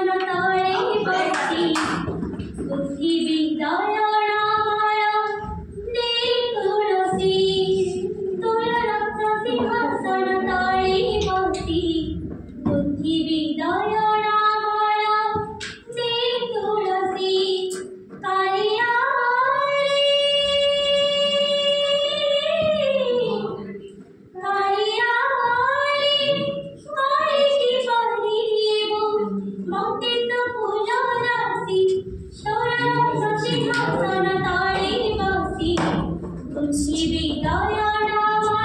सिंहासन तळे बसी बुद्धि विद्या माया दे तुळसी तुळरत्न सिंहासन तळे बसी बुद्धि विद्या माया दे तुळसी कालिया सिंहासन तळे बसी तुलसी विद्या माळा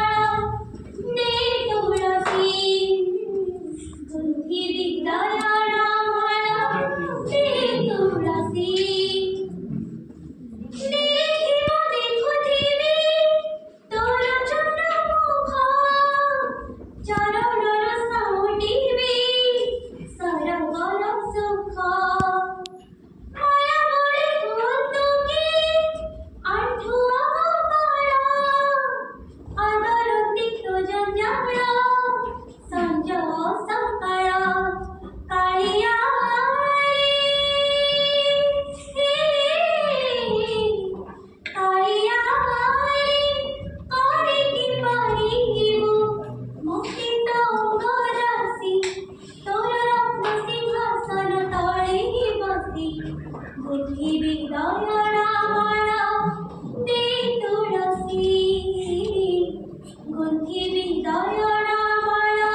दे तुळसी बुद्धि विद्या माळा दे तुळसी देखिबो देखुथिबि तोर चंद्रमुख चरणर साउटिबि सरगल सुख बुद्धि विद्या माळा दे तुळसी बुद्धि विद्या माळा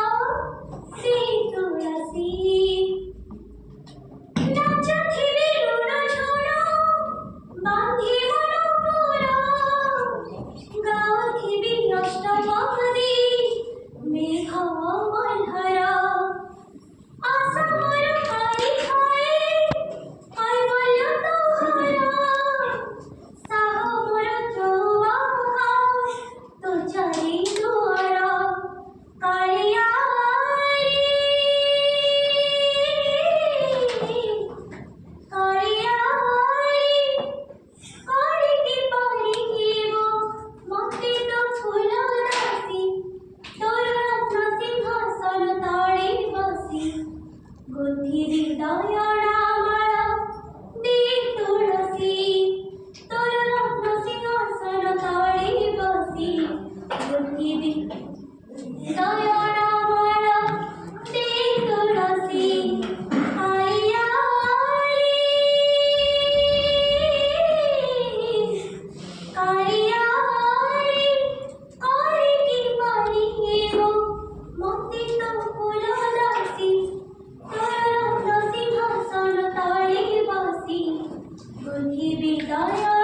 दे तुळसी नाचथिबि ऋण झुण बांधि मनपुर गाउथिबि अष्टपहरी मेघ मल्हार आशा मोर खाई खाए बुद्धि विद्या माळा दे तुळसी तोर रत्न सिंहासन तळे बसी बुद्धि विद्या माळा दे तुळसी कालिया कालिया काळी पाणी घेऊ मोती तो फुल दासी सिंहासन तळे बसी बुद्धि विद्या